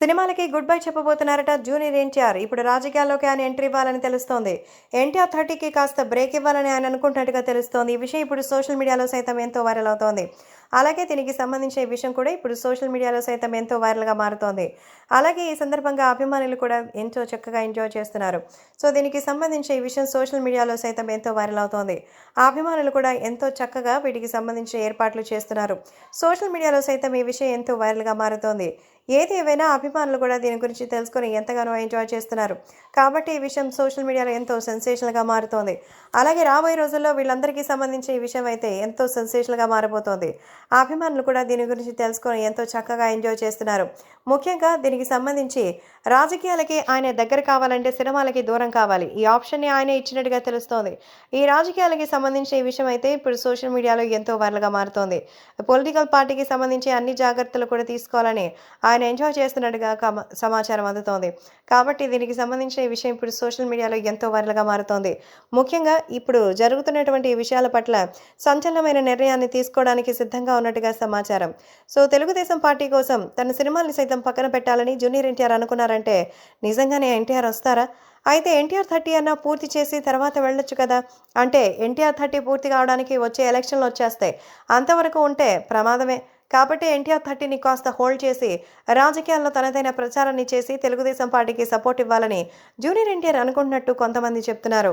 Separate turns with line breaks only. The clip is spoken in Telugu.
సినిమాలకి గుడ్ బై చెప్పబోతున్నారట జూనియర్ ఎన్టీఆర్. ఇప్పుడు రాజకీయాల్లోకి ఆయన ఎంట్రీ ఇవ్వాలని తెలుస్తోంది. ఎన్టీఆర్ 30కి కాస్త బ్రేక్ ఇవ్వాలని ఆయన అనుకుంటున్నట్టుగా తెలుస్తోంది. ఈ విషయం ఇప్పుడు సోషల్ మీడియాలో సైతం ఎంతో వైరల్ అవుతోంది. అలాగే దీనికి సంబంధించిన ఈ విషయం కూడా ఇప్పుడు సోషల్ మీడియాలో సైతం ఎంతో వైరల్‌గా మారుతోంది. అలాగే ఈ సందర్భంగా అభిమానులు కూడా ఎంతో చక్కగా ఎంజాయ్ చేస్తున్నారు. సో, దీనికి సంబంధించి ఈ విషయం సోషల్ మీడియాలో సైతం ఎంతో వైరల్ అవుతోంది. ఆ అభిమానులు కూడా ఎంతో చక్కగా వీటికి సంబంధించిన ఏర్పాట్లు చేస్తున్నారు. సోషల్ మీడియాలో సైతం ఈ విషయం ఎంతో వైరల్‌గా మారుతోంది. ఏది ఏవైనా అభిమానులు కూడా దీని గురించి తెలుసుకొని ఎంతగానో ఎంజాయ్ చేస్తున్నారు. కాబట్టి ఈ విషయం సోషల్ మీడియాలో ఎంతో సెన్సేషనల్‌గా మారుతోంది. అలాగే రాబోయే రోజుల్లో వీళ్ళందరికీ సంబంధించి ఈ విషయం అయితే ఎంతో సెన్సేషనల్‌గా మారబోతోంది. ఆ అభిమానులు కూడా దీని గురించి తెలుసుకొని ఎంతో చక్కగా ఎంజాయ్ చేస్తున్నారు. ముఖ్యంగా దీనికి సంబంధించి రాజకీయాలకి ఆయన దగ్గర కావాలంటే సినిమాలకి దూరం కావాలి. ఈ ఆప్షన్‌ని ఆయనే ఇచ్చినట్టుగా తెలుస్తోంది. ఈ రాజకీయాలకి సంబంధించి ఈ విషయం అయితే ఇప్పుడు సోషల్ మీడియాలో ఎంతో వైరల్‌గా మారుతోంది. పొలిటికల్ పార్టీకి సంబంధించి అన్ని జాగ్రత్తలు కూడా తీసుకోవాలని ఆయన ఎంజాయ్ చేస్తున్నట్టుగా సమాచారం అందుతోంది. కాబట్టి దీనికి సంబంధించిన ఈ విషయం ఇప్పుడు సోషల్ మీడియాలో ఎంతో వైరల్‌గా మారుతోంది. ముఖ్యంగా ఇప్పుడు జరుగుతున్నటువంటి ఈ విషయాల పట్ల సంచలనమైన నిర్ణయాన్ని తీసుకోవడానికి సిద్ధంగా ఉన్నట్టుగా సమాచారం. సో, తెలుగుదేశం పార్టీ కోసం తన సినిమాల్ని సైతం పక్కన పెట్టాలని జూనియర్ ఎన్టీఆర్ అనుకున్నారంటే నిజంగానే ఎన్టీఆర్ వస్తారా? అయితే ఎన్టీఆర్ 30 అన్నా పూర్తి చేసి తర్వాత వెళ్ళొచ్చు కదా! అంటే ఎన్టీఆర్ 30 పూర్తి కావడానికి వచ్చే ఎలక్షన్‌లు వచ్చేస్తాయి. అంతవరకు ఉంటే ప్రమాదమే. కాబట్టి ఎన్టీఆర్ 30ని కాస్త హోల్డ్ చేసి రాజకీయాల్లో తనదైన ప్రచారాన్ని చేసి తెలుగుదేశం పార్టీకి సపోర్ట్ ఇవ్వాలని జూనియర్ ఎన్టీఆర్ అనుకుంటున్నట్టు కొంతమంది చెప్తున్నారు.